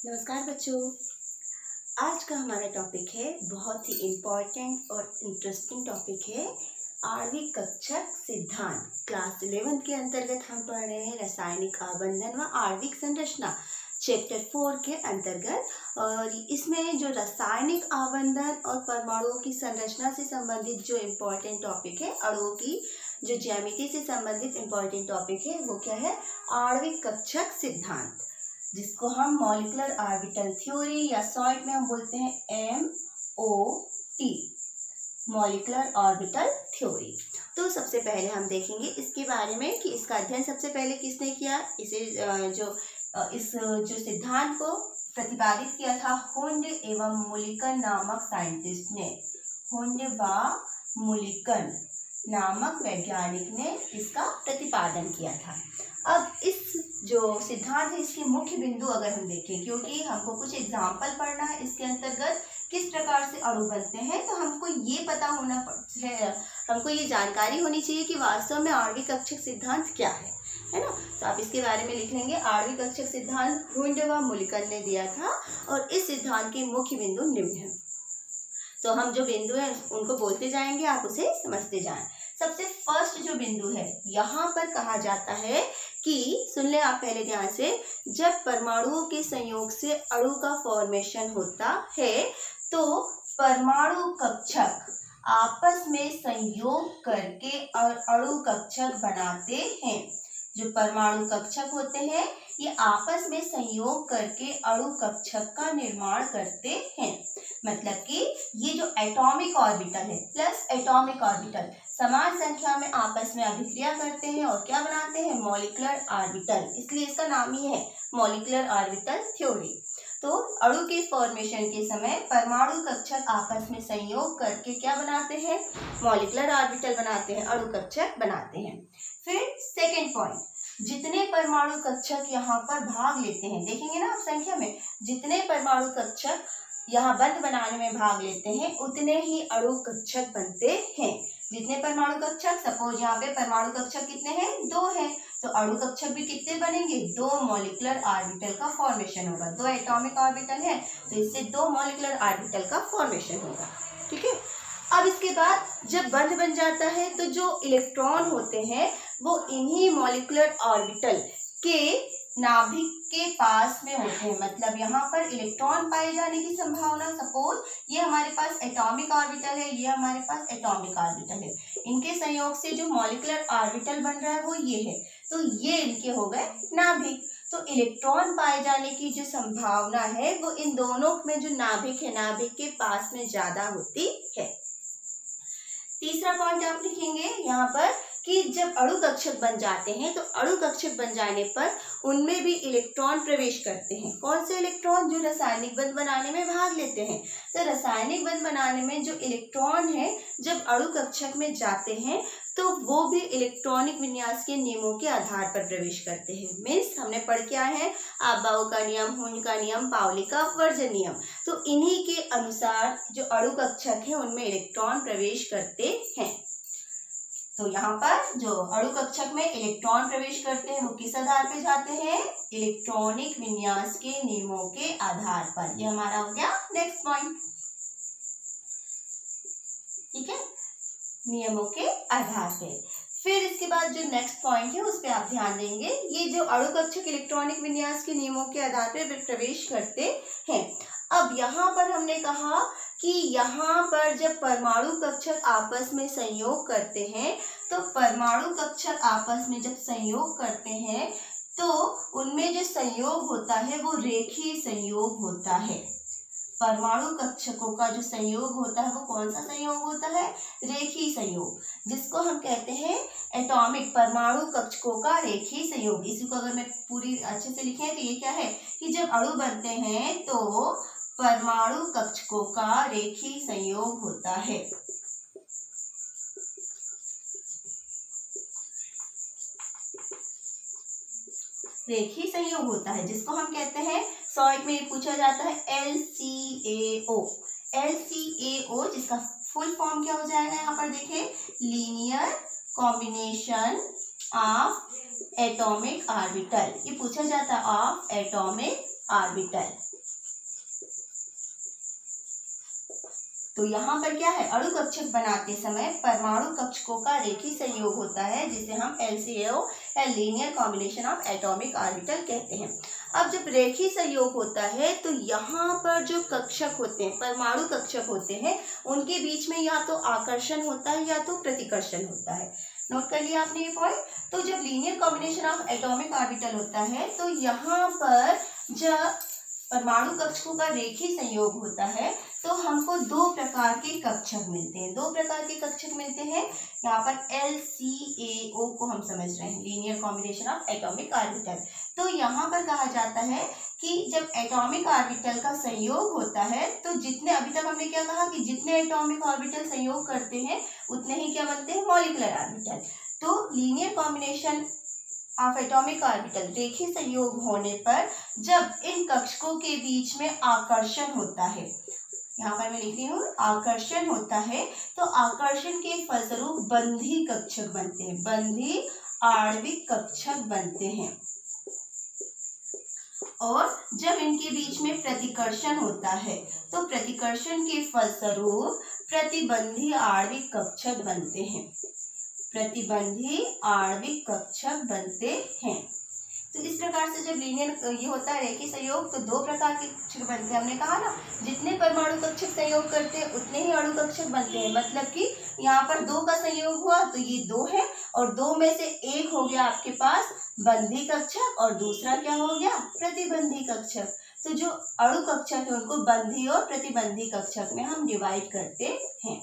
नमस्कार बच्चों। आज का हमारा टॉपिक है बहुत ही इम्पोर्टेंट और इंटरेस्टिंग टॉपिक है आणविक कक्षक सिद्धांत। क्लास 11 के अंतर्गत हम पढ़ रहे हैं रासायनिक आबंधन व आणविक संरचना चैप्टर 4 के अंतर्गत। और इसमें जो रासायनिक आबंधन और परमाणुओं की संरचना से संबंधित जो इम्पोर्टेंट टॉपिक है, अणुओं की जो ज्यामिति से संबंधित इम्पोर्टेंट टॉपिक है वो क्या है? आणविक कक्षक सिद्धांत, जिसको हम मॉलिक्यूलर ऑर्बिटल थ्योरी या शॉर्ट में हम बोलते हैं MOT, मॉलिक्यूलर ऑर्बिटल थ्योरी। तो सबसे पहले हम देखेंगे इसके बारे में कि इसका अध्ययन सबसे पहले किसने किया। इस जो सिद्धांत को प्रतिपादित किया था हुंड एवं मुलिकन नामक साइंटिस्ट ने। हुंड व मुलिकन नामक वैज्ञानिक ने इसका प्रतिपादन किया था। अब इस जो सिद्धांत है इसके मुख्य बिंदु अगर हम देखें, क्योंकि हमको कुछ एग्जाम्पल पढ़ना है इसके अंतर्गत किस प्रकार से अणु बनते हैं, तो हमको ये पता होना है, हमको ये जानकारी होनी चाहिए कि वास्तव में आणविक कक्षक सिद्धांत क्या है ना। तो आप इसके बारे में लिख लेंगे। आणविक कक्षक सिद्धांत हुंड व मुलिकन ने दिया था और इस सिद्धांत के मुख्य बिंदु निम्न है। तो हम जो बिंदु है उनको बोलते जाएंगे, आप उसे समझते जाएं। सबसे फर्स्ट जो बिंदु है यहाँ पर कहा जाता है कि, सुन ले आप पहले ध्यान से, जब परमाणुओं के संयोग से अणु का फॉर्मेशन होता है तो परमाणु कक्षक आपस में संयोग करके अणु कक्षक बनाते हैं। जो परमाणु कक्षक होते हैं ये आपस में संयोग करके अणु कक्षक का निर्माण करते हैं। मतलब कि ये जो एटॉमिक ऑर्बिटल है प्लस एटॉमिक ऑर्बिटल समान संख्या में आपस में अभिक्रिया करते हैं और क्या बनाते हैं? Molecular orbital. इसलिए इसका नाम ही है मॉलिक्यूलर ऑर्बिटल थ्योरी। तो अणु के फॉर्मेशन के समय परमाणु कक्षक आपस में संयोग करके क्या बनाते हैं? मॉलिक्यूलर ऑर्बिटल बनाते हैं, अणु कक्षक बनाते हैं। फिर सेकेंड पॉइंट, जितने परमाणु कक्षक यहाँ पर भाग लेते हैं, देखेंगे ना आप संख्या में, जितने परमाणु कक्षक यहाँ बंध बनाने में भाग लेते हैं उतने ही अणु कक्षक बनते हैं। जितने परमाणु कक्षक, सपोज यहाँ पे परमाणु कक्षक कितने हैं? 2 हैं, तो अणु कक्षक भी कितने बनेंगे? 2 मॉलिक्यूलर ऑर्बिटल का फॉर्मेशन होगा। 2 एटॉमिक ऑर्बिटल है तो इससे 2 मॉलिक्यूलर ऑर्बिटल का फॉर्मेशन होगा। ठीक है। अब इसके बाद जब बंध बन जाता है तो जो इलेक्ट्रॉन होते हैं वो इन्हीं मॉलिक्यूलर ऑर्बिटल के नाभिक के पास में होते हैं। मतलब यहाँ पर इलेक्ट्रॉन पाए जाने की संभावना, सपोज ये हमारे पास एटॉमिक ऑर्बिटल है, ये हमारे पास एटॉमिक ऑर्बिटल है, इनके संयोग से जो मॉलिक्यूलर ऑर्बिटल बन रहा है वो ये है, तो ये इनके हो गए नाभिक। तो इलेक्ट्रॉन पाए जाने की जो संभावना है वो इन दोनों में जो नाभिक है, नाभिक के पास में ज्यादा होती है। तीसरा पॉइंट आप लिखेंगे यहाँ पर कि जब अणु कक्षक बन जाते हैं तो अणु कक्षक बन जाने पर उनमें भी इलेक्ट्रॉन प्रवेश करते हैं। कौन से इलेक्ट्रॉन? जो रासायनिक बंध बनाने में भाग लेते हैं। तो रासायनिक बंध बनाने में जो इलेक्ट्रॉन है जब अणु कक्षक में जाते हैं तो वो भी इलेक्ट्रॉनिक विन्यास के नियमों के आधार पर प्रवेश करते हैं। मीन्स हमने पढ़ के आए हैं अबाउ का नियम, हुंड का नियम, पाउली का अपवर्जन नियम। तो इन्हीं के अनुसार जो अणु कक्षक है उनमें इलेक्ट्रॉन प्रवेश करते हैं। तो यहाँ पर जो अणु कक्षक में इलेक्ट्रॉन प्रवेश करते हैं वो किस आधार पे जाते हैं? इलेक्ट्रॉनिक विन्यास के नियमों के आधार पर। ये हमारा हो गया नेक्स्ट पॉइंट। ठीक है, नियमों के आधार पे। फिर इसके बाद जो नेक्स्ट पॉइंट है उस पर आप ध्यान देंगे। ये जो अणु कक्षक इलेक्ट्रॉनिक विन्यास के नियमों के आधार पर प्रवेश करते हैं। अब यहाँ पर हमने कहा कि यहाँ पर जब परमाणु कक्षक आपस में संयोग करते हैं तो परमाणु कक्षक आपस में जब संयोग करते हैं तो उनमें जो संयोग होता है वो रेखीय संयोग होता है। परमाणु कक्षकों का जो संयोग होता है वो कौन सा संयोग होता है? रेखीय संयोग, जिसको हम कहते हैं एटॉमिक, परमाणु कक्षकों का रेखीय संयोग। इसी को अगर मैं पूरी अच्छे से लिखें तो ये क्या है कि जब अणु बनते हैं तो परमाणु कक्षकों का रेखीय संयोग होता है। रेखीय संयोग होता है जिसको हम कहते हैं, शॉर्ट में पूछा जाता है LCAO। LCAO जिसका फुल फॉर्म क्या हो जाएगा? यहाँ पर देखें, linear combination of atomic orbital. ये पूछा जाता है ऑफ एटॉमिक ऑर्बिटल। तो यहाँ पर क्या है, अणु कक्षक बनाते समय परमाणु कक्षकों का रेखीय संयोग होता है जिसे हम LCO या linear combination of atomic orbital कहते हैं। अब जब रेखीय संयोग होता है तो यहाँ पर जो कक्षक होते हैं, परमाणु कक्षक होते हैं, उनके बीच में या तो आकर्षण होता है या तो प्रतिकर्षण होता है। नोट कर लिया आपने ये पॉइंट। तो जब linear combination of atomic orbital होता है तो यहाँ पर जब परमाणु कक्षकों का रेखीय संयोग होता है तो हमको दो प्रकार के कक्षक मिलते हैं। दो प्रकार के कक्षक मिलते हैं। यहाँ पर LCAO को हम समझ रहे हैं, linear combination of atomic orbital. तो यहाँ पर कहा जाता है कि जब एटॉमिक ऑर्बिटल का संयोग होता है तो जितने, अभी तक हमने क्या कहा कि जितने एटॉमिक ऑर्बिटल संयोग करते हैं उतने ही क्या बनते हैं, मॉलिक्यूलर ऑर्बिटल। तो linear combination of atomic orbital, रेखीय संयोग होने पर जब इन कक्षकों के बीच में आकर्षण होता है, यहाँ पर मैं लिख रही हूँ आकर्षण होता है, तो आकर्षण के फलस्वरूप बंधी कक्षक बनते हैं, बंधी आणविक कक्षक बनते हैं। और जब इनके बीच में प्रतिकर्षण होता है तो प्रतिकर्षण के फलस्वरूप प्रतिबंधी आणविक कक्षक बनते हैं, प्रतिबंधी आणविक कक्षक बनते हैं। तो इस प्रकार से जब लीनियर ये होता है रेखीय संयोग तो दो प्रकार के कक्षक बनते हैं। हमने कहा ना, जितने परमाणु कक्षक संयोग करते हैं उतने ही अणु कक्षक बनते हैं। मतलब कि यहाँ पर दो का संयोग हुआ तो ये दो है और दो में से एक हो गया आपके पास बंधी कक्षक और दूसरा क्या हो गया, प्रतिबंधी कक्षक। तो जो अणु कक्षक है उनको बंधी और प्रतिबंधी कक्षक में हम डिवाइड करते हैं।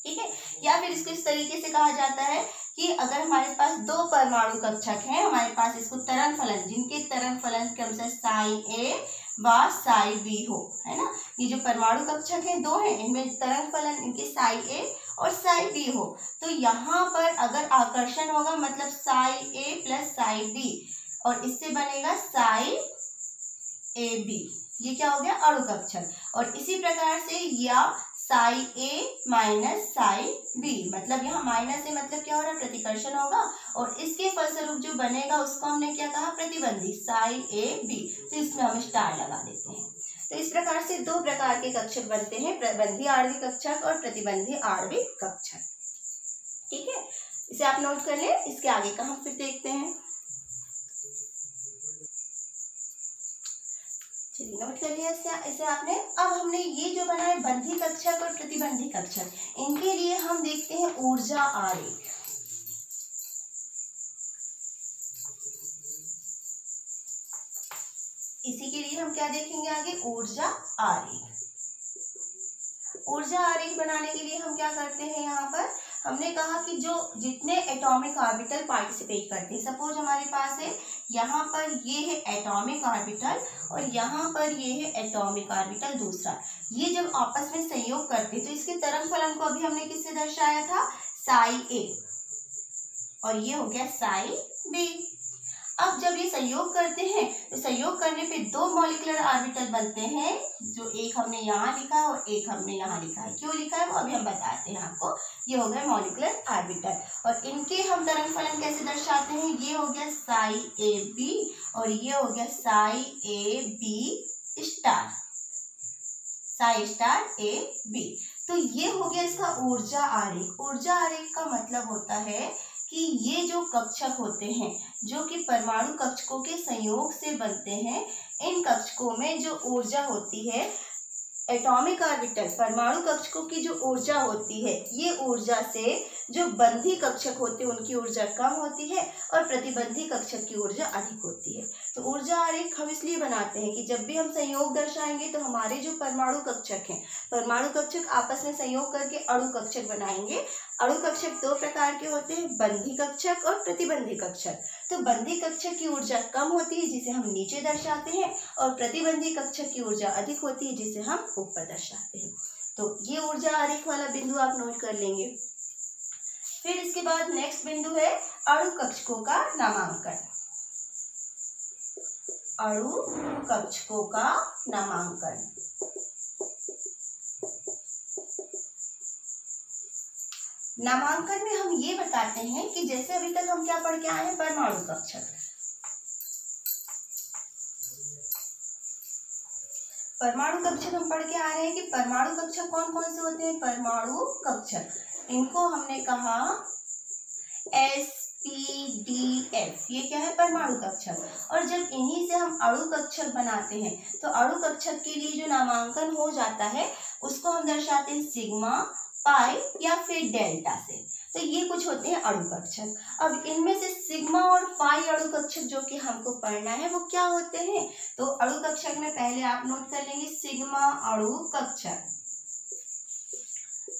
ठीक है। या फिर इसको इस तरीके से कहा जाता है कि अगर हमारे पास दो परमाणु कक्षक हैं, हमारे पास इसको तरंग फलन, जिनके तरंग फलन क्रमशः साई ए व साई बी हो, है ना, ये जो परमाणु कक्षक हैं दो हैं, इनमें तरंग फलन इनके साई ए और साई बी हो, तो यहाँ पर अगर आकर्षण होगा मतलब साई ए प्लस साई बी और इससे बनेगा साई ए बी, ये क्या हो गया, अणु कक्षक। और इसी प्रकार से या साई ए माइनस साई बी, मतलब यहाँ माइनस ए मतलब क्या हो रहा है, प्रतिकर्षण होगा और इसके फलस्वरूप जो बनेगा उसको हमने क्या कहा, प्रतिबंधी, साई ए बी। तो इसमें हम स्टार लगा देते हैं। तो इस प्रकार से दो प्रकार के कक्षक बनते हैं, बंधी आणविक कक्षक और प्रतिबंधी आणविक कक्षक। ठीक है, इसे आप नोट कर लें। इसके आगे का हम फिर देखते हैं। चलिए नोट कर लिया इसे आपने। अब हमने ये जो बनाए बंधी कक्षक और प्रतिबंधी कक्षक, इनके लिए हम देखते हैं ऊर्जा आरेख। इसी के लिए हम क्या देखेंगे आगे, ऊर्जा आरेख। ऊर्जा आरेख बनाने के लिए हम क्या करते हैं, यहाँ पर हमने कहा कि जो जितने एटॉमिक ऑर्बिटल पार्टिसिपेट करते हैं, सपोज हमारे पास है यहाँ पर ये है एटॉमिक ऑर्बिटल और यहाँ पर ये है एटॉमिक ऑर्बिटल दूसरा, ये जब आपस में संयोग करते हैं तो इसके तरंग फलन को अभी हमने किससे दर्शाया था, साई ए, और ये हो गया साई बी। अब जब ये संयोग करते हैं तो संयोग करने पे दो मॉलिक्यूलर ऑर्बिटल बनते हैं, जो एक हमने यहाँ लिखा है और एक हमने यहाँ लिखा है। क्यों लिखा है वो अभी हम बताते हैं आपको। ये हो गए मॉलिक्यूलर ऑर्बिटल और इनके हम तरंग फलन कैसे दर्शाते हैं, ये हो गया साई ए बी और ये हो गया psi A B star, psi star A B. तो ये हो गया इसका ऊर्जा आरेख। ऊर्जा आरेख का मतलब होता है कि ये जो कक्षक होते हैं जो कि परमाणु कक्षकों के संयोग से बनते हैं, इन कक्षकों में जो ऊर्जा होती है, एटॉमिक ऑर्बिटल परमाणु कक्षकों की जो ऊर्जा होती है, ये ऊर्जा से जो बंधी कक्षक होते हैं उनकी ऊर्जा कम होती है और प्रतिबंधी कक्षक की ऊर्जा अधिक होती है। तो ऊर्जा आरेख हम इसलिए बनाते हैं कि जब भी हम संयोग दर्शाएंगे तो हमारे जो परमाणु कक्षक हैं, परमाणु कक्षक आपस में संयोग करके अणु कक्षक बनाएंगे। अणु कक्षक दो प्रकार के होते हैं, बंधी कक्षक और प्रतिबंधी कक्षक। तो बंधी कक्षक की ऊर्जा कम होती है जिसे हम नीचे दर्शाते हैं और प्रतिबंधी कक्षक की ऊर्जा अधिक होती है जिसे हम ऊपर दर्शाते हैं। तो ये ऊर्जा आरेख वाला बिंदु आप नोट कर लेंगे। फिर इसके बाद नेक्स्ट बिंदु है अणु कक्षकों का नामांकन। अणु कक्षकों का नामांकन। नामांकन में हम ये बताते हैं कि जैसे अभी तक हम क्या पढ़ के आए हैं, परमाणु कक्षक। परमाणु कक्षक हम पढ़ के आ रहे हैं कि परमाणु कक्षक कौन कौन से होते हैं। परमाणु कक्षक, इनको हमने कहा SPDF, ये क्या है, परमाणु कक्षक। और जब इन्हीं से हम अणु कक्षक बनाते हैं तो अणु कक्षक के लिए जो नामांकन हो जाता है उसको हम दर्शाते हैं सिग्मा, पाई या फिर डेल्टा से। तो ये कुछ होते हैं अणु कक्षक। अब इनमें से सिग्मा और पाई अणु कक्षक जो कि हमको पढ़ना है वो क्या होते हैं। तो अणु कक्षक में पहले आप नोट कर लेंगे सिग्मा अणु कक्षक,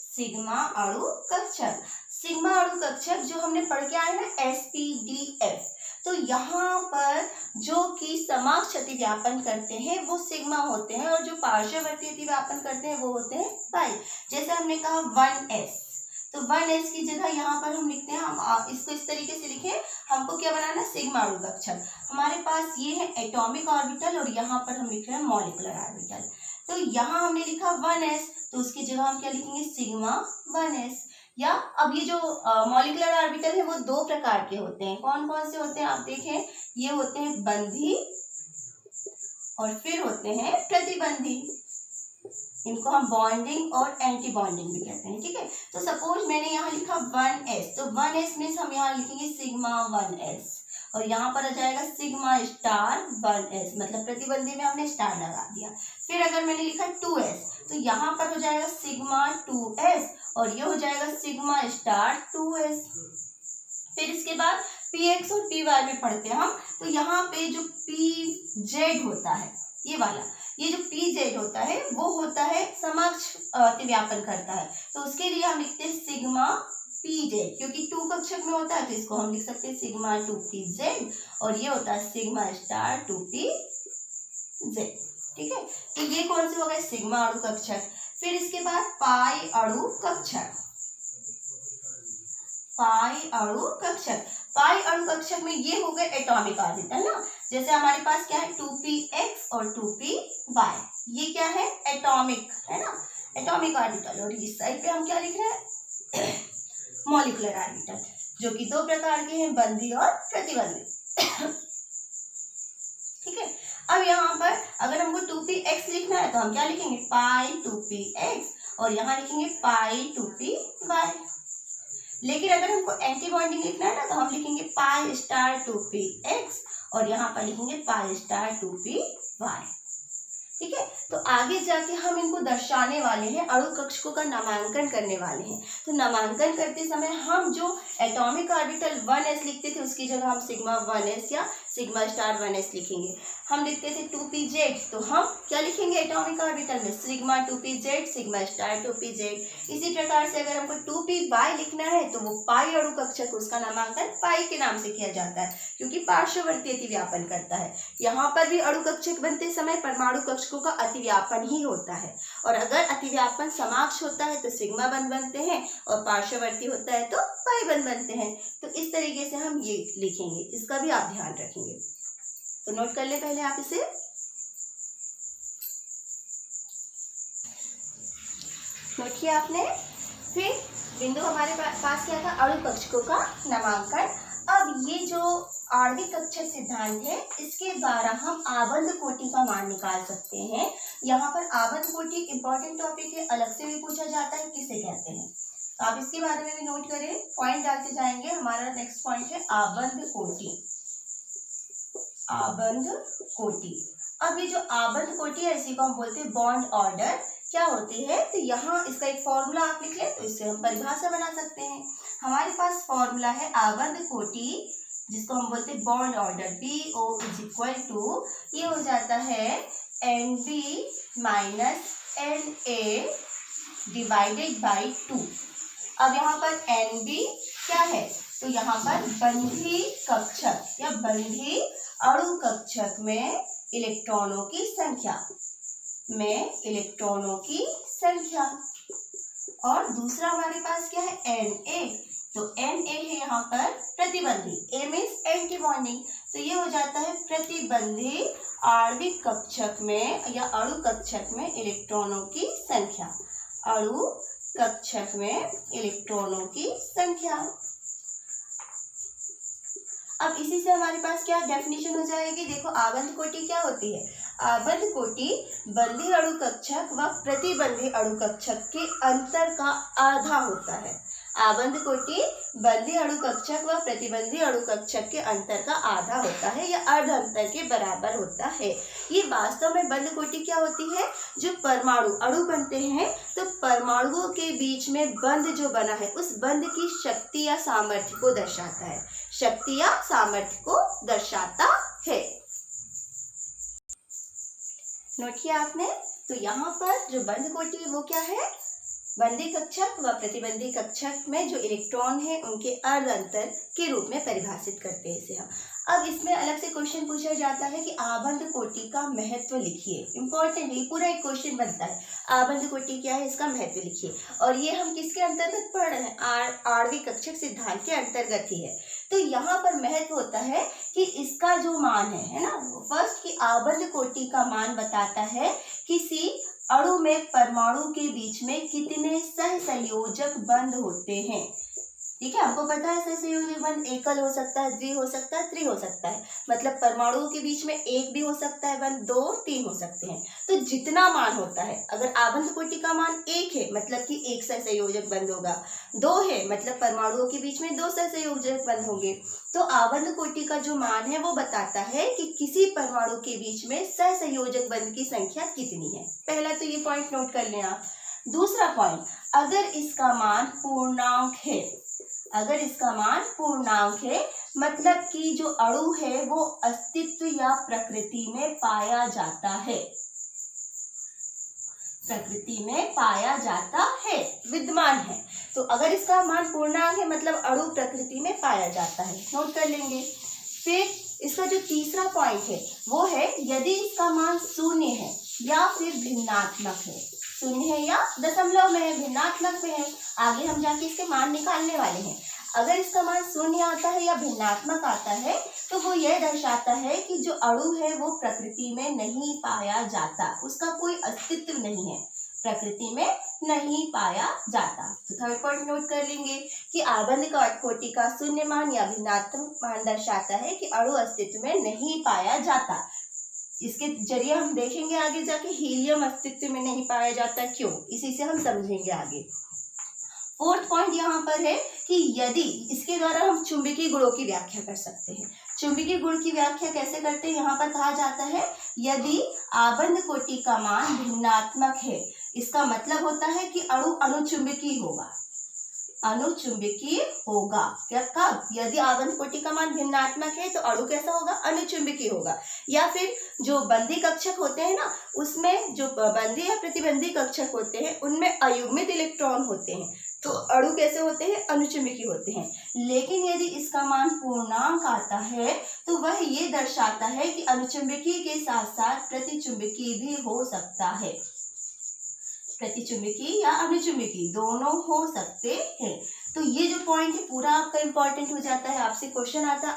सिग्मा अणु कक्षक। सिग्मा अणु कक्षक जो हमने पढ़ के आए ना SPDF, तो यहाँ पर जो कि समाक्ष अतिव्यापन करते हैं वो सिग्मा होते हैं और जो पार्श्ववर्ती अतिव्यापन करते हैं वो होते हैं पाई। जैसे हमने कहा 1s, तो 1s की जगह यहाँ पर हम लिखते हैं, हम इसको इस तरीके से लिखें, हमको क्या बनाना, सिग्मा अणु कक्षक। हमारे पास ये है एटॉमिक ऑर्बिटल और यहाँ पर हम लिख रहे हैं मॉलिक्यूलर ऑर्बिटल। तो यहाँ हमने लिखा 1s, तो उसकी जगह हम क्या लिखेंगे, सिग्मा 1s। या अब ये जो मॉलिक्यूलर ऑर्बिटल है वो दो प्रकार के होते हैं। कौन कौन से होते हैं आप देखें, ये होते हैं बंधी और फिर होते हैं प्रतिबंधी। इनको हम बॉन्डिंग और एंटी बॉन्डिंग भी कहते हैं, ठीक है। तो सपोज मैंने यहाँ लिखा 1s, तो 1s मीन्स हम यहाँ लिखेंगे सिग्मा 1s और यहाँ पर आ जाएगा सिग्मा स्टार 1s, मतलब प्रतिबंधी में हमने स्टार लगा दिया। फिर अगर मैंने लिखा 2s, तो यहाँ पर हो जाएगा सिग्मा 2s और ये हो जाएगा सिग्मा स्टार 2s। फिर इसके बाद px और py में पढ़ते हैं हम, तो यहाँ पे जो pz होता है, ये वाला, ये जो pz होता है वो होता है समक्ष अतिव्यापन करता है, तो उसके लिए हम लिखते हैं सिग्मा pz, क्योंकि 2 कक्षक में होता है तो इसको हम लिख सकते हैं सिग्मा 2pz और ये होता है सिग्मा स्टार 2pz, ठीक है। तो ये कौन से हो गए, सिग्मा अणु कक्षक। फिर इसके बाद पाई अणु कक्षक, पाई अणु कक्षक। पाई अणु कक्षक में ये हो गए एटॉमिक ऑर्बिटल ना, जैसे हमारे पास क्या है 2px और 2py, ये क्या है, एटॉमिक है ना, एटॉमिक ऑर्बिटल। और इस साइड पे हम क्या लिख रहे हैं, मॉलिक्यूलर ऑर्बिटल, जो कि दो प्रकार के हैं, बंधी और प्रतिबंधी, ठीक है। अब यहाँ पर अगर हमको 2px लिखना है तो हम क्या लिखेंगे, पाई 2px और यहाँ लिखेंगे पाई 2py। लेकिन अगर हमको एंटी बॉन्डिंग लिखना है ना तो हम लिखेंगे पाई स्टार 2px और यहाँ पर लिखेंगे पाई स्टार 2py, ठीक है। तो आगे जाके हम इनको दर्शाने वाले हैं, अणु कक्षकों का नामांकन करने वाले हैं। तो नामांकन करते समय हम जो एटॉमिक ऑर्बिटल 1s लिखते थे उसकी जगह हम सिग्मा 1s या सिग्मा स्टार 1s लिखेंगे। हम लिखते थे 2pz, तो हम क्या लिखेंगे एटॉमिक ऑर्बिटल में, sigma 2pz sigma star 2pz। इसी प्रकार से अगर हमको 2py लिखना है तो वो पाई अणु कक्षक, उसका नामांकन पाई के नाम से किया जाता है क्योंकि पार्श्ववर्ती अतिव्यापन करता है। यहाँ पर भी अणु कक्षक बनते समय परमाणु कक्षकों का अतिव्यापन ही होता है, और अगर अतिव्यापन समाक्ष होता है तो सिग्मा बंध बनते हैं और पार्श्ववर्ती होता है तो पाई बंध बनते हैं। तो इस तरीके से हम ये लिखेंगे, इसका भी आप ध्यान रखेंगे। तो नोट कर ले पहले आप इसे, नोट किया आपने। फिर बिंदु हमारे पास क्या था, अणु कक्षकों का नामांकन। अब ये जो आणविक कक्षक सिद्धांत है इसके द्वारा हम आबंध कोटि का मान निकाल सकते हैं। यहाँ पर आबंध कोटि इंपॉर्टेंट टॉपिक है, अलग से भी पूछा जाता है किसे कहते हैं, तो आप इसके बारे में भी नोट करें, पॉइंट डालते जाएंगे। हमारा नेक्स्ट पॉइंट है आबंध कोटि, आबंध कोटि। अब ये जो आबंध कोटि है इसी को हम बोलते हैं बॉन्ड ऑर्डर। क्या होती है, तो यहाँ इसका एक फॉर्मूला आप लिख लें तो इससे हम परिभाषा बना सकते हैं। हमारे पास फॉर्मूला है आबंध कोटि जिसको हम बोलते हैं bond order, BO is equal to, ये हो जाता है NB minus NA divided by 2। अब यहाँ पर NB क्या है, तो यहाँ पर बंधी कक्षक या बंधी अणु कक्षक में इलेक्ट्रॉनों की संख्या, में इलेक्ट्रॉनों की संख्या। और दूसरा हमारे पास क्या है, Na, तो Na है यहाँ पर प्रतिबंधी, A मीन्स एंटी बॉन्डिंग, तो ये हो जाता है प्रतिबंधी आणविक कक्षक में या अणु कक्षक में इलेक्ट्रॉनों की संख्या, अणु कक्षक में इलेक्ट्रॉनों की संख्या। अब इसी से हमारे पास क्या डेफिनेशन हो जाएगी, देखो आबंध कोटि क्या होती है, आबंध कोटि बंधी अणु कक्षक व प्रतिबंधी अणु कक्षक के अंतर का आधा होता है। आबंध कोटि बंधी अणु कक्षक व प्रतिबंधी अणु कक्षक के अंतर का आधा होता है या अर्ध अंतर के बराबर होता है। ये वास्तव में बंध कोटि क्या होती है, जो परमाणु अणु बनते हैं तो परमाणुओं के बीच में बंध जो बना है उस बंध की शक्ति या सामर्थ्य को दर्शाता है, शक्ति या सामर्थ्य को दर्शाता है। नोट किया आपने। तो यहाँ पर जो बंध कोटि है वो क्या है, बंधी कक्षक व प्रतिबंधी कक्षक में जो इलेक्ट्रॉन है उनके अर्ध अंतर के रूप में परिभाषित करते हैं इसे हम। अब इसमें अलग से क्वेश्चन पूछा जाता है कि आबंध कोटि का महत्व लिखिए। इंपॉर्टेंट, ये पूरा एक क्वेश्चन बनता है, आबंध कोटि क्या है, इसका महत्व लिखिए। और ये हम किसके अंतर्गत पढ़ रहे हैं, आणविक कक्षक सिद्धांत के अंतर्गत ही है। तो यहाँ पर महत्व होता है कि इसका जो मान है ना, फर्स्ट की आबंध कोटि का मान बताता है किसी अणु में परमाणु के बीच में कितने सहसंयोजक बंध होते हैं। ठीक है, हमको पता है सहसंयोजक बंध एकल हो सकता है, द्वि हो सकता है, त्रि हो सकता है, मतलब परमाणुओं के बीच में एक भी हो सकता है बंध, दो, तीन हो सकते हैं। तो जितना मान होता है, अगर आबंध कोटि का मान एक है मतलब कि एक सहसंयोजक बंध होगा, दो है मतलब परमाणुओं के बीच में दो सहसंयोजक बंध होंगे। तो आबंध कोटि का जो मान है वो बताता है कि किसी परमाणु के बीच में सहसंयोजक बंध की संख्या कितनी है। पहला तो ये पॉइंट नोट कर लें आप। दूसरा पॉइंट, अगर इसका मान पूर्णांक है, अगर इसका मान पूर्णांक है मतलब कि जो अणु है वो अस्तित्व या प्रकृति में पाया जाता है, प्रकृति में पाया जाता है, विद्यमान है। तो अगर इसका मान पूर्णांक है मतलब अणु प्रकृति में पाया जाता है, नोट कर लेंगे। फिर इसका जो तीसरा पॉइंट है वो है यदि इसका मान शून्य है या फिर भिन्नात्मक है, शून्य है या दशमलव में है, भिन्नात्मक में है, आगे हम जाके इसके मान निकालने वाले हैं। अगर इसका मान शून्य आता है या भिन्नात्मक आता है तो वो यह दर्शाता है कि जो अणु है वो प्रकृति में नहीं पाया जाता, उसका कोई अस्तित्व नहीं है, प्रकृति में नहीं पाया जाता। तो थर्ड पॉइंट नोट कर लेंगे कि आबंध कोटि का शून्य मान या भिन्नात्मक मान दर्शाता है कि अणु अस्तित्व में नहीं पाया जाता। इसके जरिए हम देखेंगे आगे जाके हीलियम अस्तित्व में नहीं पाया जाता, क्यों, इसी से हम समझेंगे आगे। फोर्थ पॉइंट यहाँ पर है कि यदि इसके द्वारा हम चुंबकीय गुणों की व्याख्या कर सकते हैं। चुंबकीय गुण की व्याख्या कैसे करते हैं, यहाँ पर कहा जाता है यदि आबंध कोटि का मान भिन्नात्मक है, इसका मतलब होता है कि अणु अनुचुंबकीय होगा, अनुचुंबकीय होगा। क्या, कब, यदि आबंध कोटि का मान भिन्नात्मक है तो अणु कैसा होगा, अनुचुंबकीय होगा। या फिर जो बंधी कक्षक होते हैं ना, उसमें जो बंधी या प्रतिबंधी कक्षक होते हैं उनमें अयुग्मित इलेक्ट्रॉन होते हैं, तो अणु कैसे होते हैं, अनुचुंबकीय होते हैं। लेकिन यदि इसका मान पूर्णांक आता है तो वह ये दर्शाता है कि अनुचुंबकीय के साथ साथ प्रतिचुंबकीय भी हो सकता है, प्रतिचुंबकीय या अनुचुंबकीय दोनों हो सकते हैं। तो ये जो पॉइंट है पूरा आपका इंपॉर्टेंट हो जाता है। आपसे क्वेश्चन आता है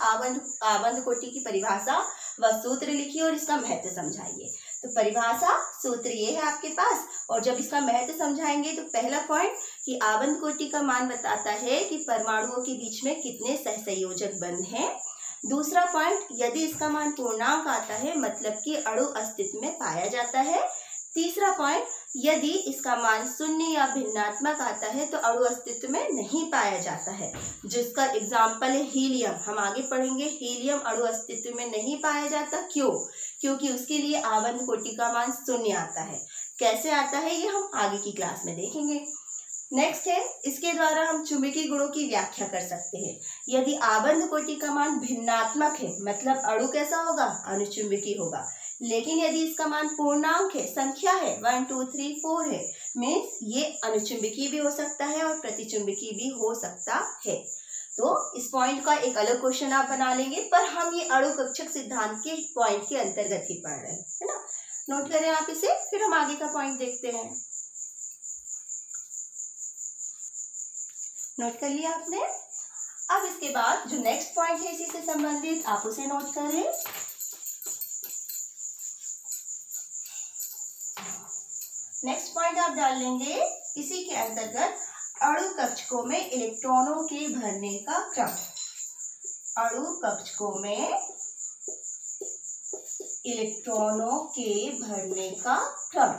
आबंध कोटि की परिभाषा व सूत्र लिखिए और इसका महत्व समझाइए। तो परिभाषा सूत्र ये है आपके पास, और जब इसका महत्व समझाएंगे तो पहला पॉइंट कि आबंध कोटि का मान बताता है कि परमाणुओं के बीच में कितने सहसंयोजक बंध हैं। दूसरा पॉइंट, यदि इसका मान पूर्णांक आता है मतलब कि अणु अस्तित्व में पाया जाता है। तीसरा पॉइंट, यदि इसका मान शून्य या भिन्नात्मक आता है तो अणु अस्तित्व में नहीं पाया जाता है, जिसका एग्जाम्पल है हीलियम। हम आगे पढ़ेंगे हीलियम अणु अस्तित्व में नहीं पाया जाता, क्यों, क्योंकि उसके लिए आबंध कोटि का मान शून्य आता है। कैसे आता है ये हम आगे की क्लास में देखेंगे। नेक्स्ट है, इसके द्वारा हम चुंबकीय गुणों की व्याख्या कर सकते हैं। यदि आबंध कोटि का मान भिन्नात्मक है मतलब अणु कैसा होगा, अनुचुंबकीय होगा। लेकिन यदि इसका मान पूर्णांक है, संख्या है, 1 2 3 4 है, मीन्स ये अनुचुंबकीय भी हो सकता है और प्रतिचुंबकीय भी हो सकता है। तो इस पॉइंट का एक अलग क्वेश्चन आप बना लेंगे, पर हम ये अणु कक्षक सिद्धांत के पॉइंट के अंतर्गत ही पढ़ रहे हैं, है ना। नोट करें आप इसे, फिर हम आगे का पॉइंट देखते हैं। नोट कर लिया आपने। अब इसके बाद जो नेक्स्ट पॉइंट है इसी से संबंधित, आप उसे नोट करें। नेक्स्ट पॉइंट आप डाल लेंगे इसी के अंतर्गत अणु कक्षकों में इलेक्ट्रॉनों के भरने का क्रम। अणु कक्षकों में इलेक्ट्रॉनों के भरने का क्रम।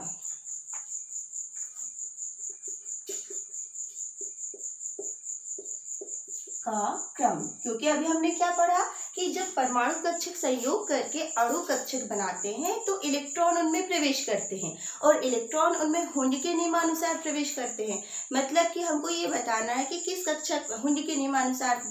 क्योंकि अभी हमने क्या पढ़ा कि जब परमाणु कक्षक संयोग करके अणु कक्षक बनाते हैं तो इलेक्ट्रॉन उनमें प्रवेश करते हैं और इलेक्ट्रॉन उनमें हुंड के नियमानुसार प्रवेश करते हैं। मतलब कि हमको ये बताना है कि किस कक्षक हुंड के नियमानुसार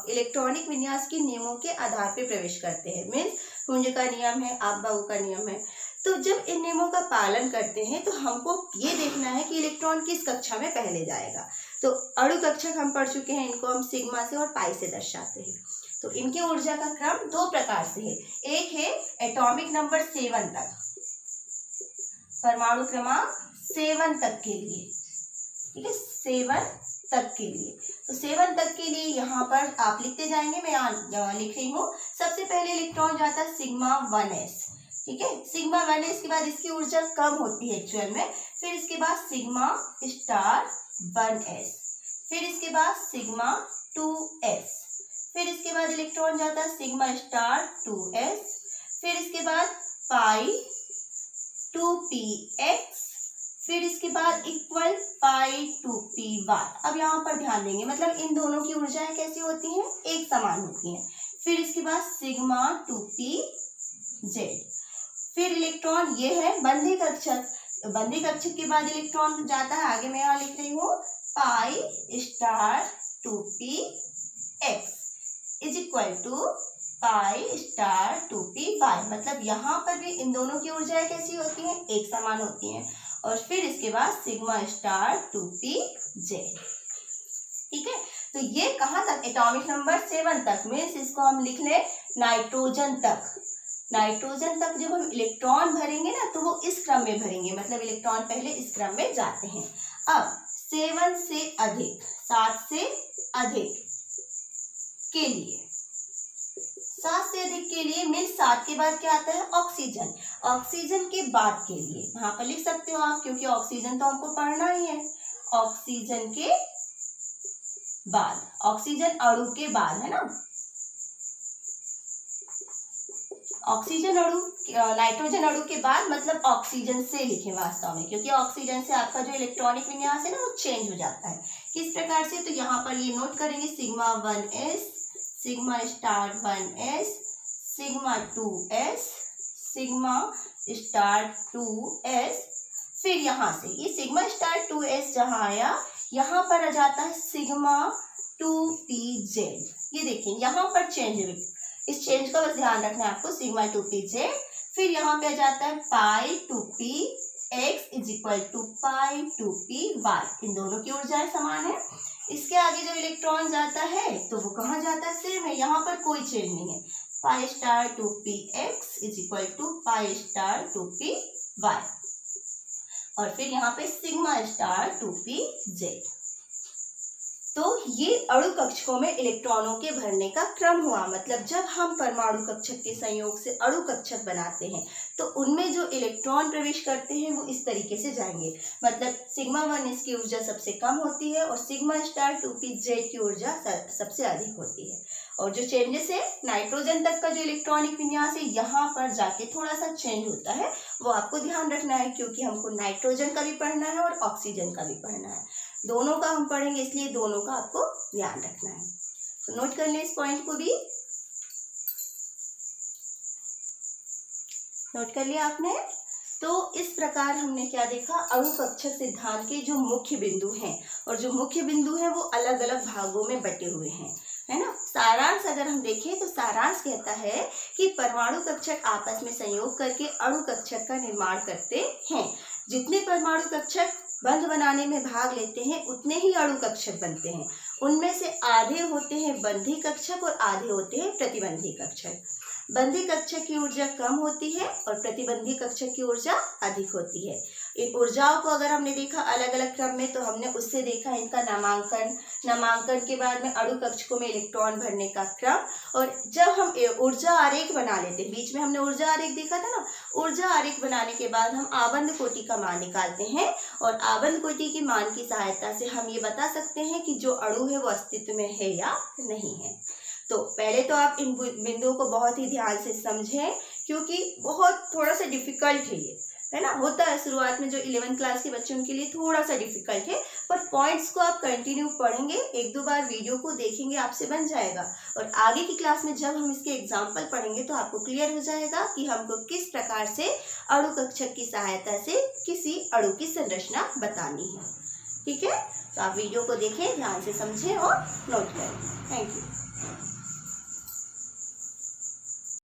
इलेक्ट्रॉनिक विन्यास के नियमों के आधार पर प्रवेश करते हैं। मीन्स हुंड का नियम है, आप-बाऊ का नियम है। तो जब इन नियमों का पालन करते हैं तो हमको ये देखना है कि इलेक्ट्रॉन किस कक्षा में पहले जाएगा। तो अणु कक्षक हम पढ़ चुके हैं, इनको हम सिग्मा से और पाई से दर्शाते हैं। तो इनकी ऊर्जा का क्रम दो प्रकार से है। एक है एटॉमिक नंबर 7 तक, परमाणु क्रमांक 7 तक के लिए, ठीक है, 7 तक के लिए। तो 7 तक के लिए यहाँ पर आप लिखते जाएंगे, मैं यहाँ लिख रही हूँ। सबसे पहले इलेक्ट्रॉन जाता है सिग्मा 1s, ठीक है। सिग्मा 1s के बाद इसकी ऊर्जा कम होती है एक्चुअल में। फिर इसके बाद सिग्मा स्टार 1s, फिर इसके बाद सिग्मा 2s, फिर इसके बाद इलेक्ट्रॉन जाता है सिग्मा स्टार 2s, फिर इसके बाद पाई 2px, फिर इसके बाद इक्वल पाई 2py। अब यहाँ पर ध्यान देंगे, मतलब इन दोनों की ऊर्जाएं कैसी होती हैं, एक समान होती हैं। फिर इसके बाद सिग्मा 2pz, फिर इलेक्ट्रॉन ये है बंधी कक्षक। बंधी कक्षक के बाद इलेक्ट्रॉन जाता है, आगे मैं यहाँ लिख रही हूँ, pi star 2px is equal to pi star 2py। मतलब यहाँ पर भी इन दोनों की ऊर्जाएं कैसी होती हैं, एक समान होती हैं। और फिर इसके बाद सिग्मा स्टार 2pz, ठीक है। तो ये कहाँ तक, एटॉमिक नंबर 7 तक। मीन्स इसको हम लिख लें नाइट्रोजन तक। नाइट्रोजन तक जब हम इलेक्ट्रॉन भरेंगे ना तो वो इस क्रम में भरेंगे, मतलब इलेक्ट्रॉन पहले इस क्रम में जाते हैं। अब 7 से अधिक, 7 से अधिक के लिए, 7 से अधिक के लिए मीन्स 7 के बाद क्या आता है, ऑक्सीजन। ऑक्सीजन के बाद के लिए यहाँ पर लिख सकते हो आप, क्योंकि ऑक्सीजन तो हमको पढ़ना ही है। ऑक्सीजन के बाद, ऑक्सीजन अणु के बाद, है ना। ऑक्सीजन अणु, नाइट्रोजन अणु के बाद, मतलब ऑक्सीजन से लिखें वास्तव में, क्योंकि ऑक्सीजन से आपका जो इलेक्ट्रॉनिक विन्यास है ना वो चेंज हो जाता है। किस प्रकार से, तो यहाँ पर ये नोट करेंगे, sigma 1s, sigma star 1s, sigma 2s, sigma star 2s। फिर यहाँ से ये सिग्मा स्टार 2s जहाँ आया, यहाँ पर आ जाता है सिग्मा 2pz। ये देखिए यहाँ पर चेंज है, इस चेंज का बस ध्यान रखना है आपको, सिग्मा 2pz। फिर यहाँ पे आ जाता है pi 2px is equal to pi 2py। इन दोनों की ऊर्जाएं समान है। इसके आगे जब इलेक्ट्रॉन जाता है तो वो कहाँ जाता है, सेम है, यहाँ पर कोई चेंज नहीं है। Pi star 2px is equal to pi star 2py, और फिर यहाँ पे सिग्मा स्टार 2pz। तो ये अणु कक्षकों में इलेक्ट्रॉनों के भरने का क्रम हुआ। मतलब जब हम परमाणु कक्षक के संयोग से अणु कक्षक बनाते हैं तो उनमें जो इलेक्ट्रॉन प्रवेश करते हैं वो इस तरीके से जाएंगे। मतलब सिग्मा 1s की ऊर्जा सबसे कम होती है और सिग्मा स्टार 2pz की ऊर्जा सबसे अधिक होती है। और जो चेंजेस है, नाइट्रोजन तक का जो इलेक्ट्रॉनिक विन्यास है यहाँ पर जाके थोड़ा सा चेंज होता है, वो आपको ध्यान रखना है, क्योंकि हमको नाइट्रोजन का भी पढ़ना है और ऑक्सीजन का भी पढ़ना है। दोनों का हम पढ़ेंगे, इसलिए दोनों का आपको ध्यान रखना है। तो नोट कर लें, इस पॉइंट को भी नोट कर लिया आपने। तो इस प्रकार हमने क्या देखा, अणु कक्षक सिद्धांत के जो मुख्य बिंदु हैं, और जो मुख्य बिंदु हैं वो अलग अलग भागों में बटे हुए हैं, है ना। सारांश अगर हम देखें तो सारांश कहता है कि परमाणु कक्षक आपस में संयोग करके अणु कक्षक का निर्माण करते हैं। जितने परमाणु कक्षक बंध बनाने में भाग लेते हैं उतने ही अणु कक्षक बनते हैं। उनमें से आधे होते हैं बंधी कक्षक और आधे होते हैं प्रतिबंधी कक्षक। बंधी कक्षक की ऊर्जा कम होती है और प्रतिबंधी कक्षक की ऊर्जा अधिक होती है। इन ऊर्जाओं को अगर हमने देखा अलग अलग क्रम में, तो हमने उससे देखा इनका नामांकन के बाद में अणु कक्षकों में इलेक्ट्रॉन भरने का क्रम। और जब हम ऊर्जा आरेख बना लेते, बीच में हमने ऊर्जा आरेख देखा था ना, ऊर्जा आरेख बनाने के बाद हम आबंध कोटि का मान निकालते हैं, और आबंध कोटि के मान की सहायता से हम ये बता सकते हैं कि जो अणु है वो अस्तित्व में है या नहीं है। तो पहले तो आप इन बिंदुओं को बहुत ही ध्यान से समझें, क्योंकि बहुत थोड़ा सा डिफिकल्ट है ये, है ना। होता है शुरुआत में जो 11th क्लास के बच्चे उनके लिए थोड़ा सा डिफिकल्ट है, पर पॉइंट्स को आप कंटिन्यू पढ़ेंगे, एक दो बार वीडियो को देखेंगे, आपसे बन जाएगा। और आगे की क्लास में जब हम इसके एग्जाम्पल पढ़ेंगे तो आपको क्लियर हो जाएगा कि हमको किस प्रकार से अणु कक्षक की सहायता से किसी अणु की संरचना बतानी है। ठीक है, तो आप वीडियो को देखें, ध्यान से समझें और नोट करें। Thank you.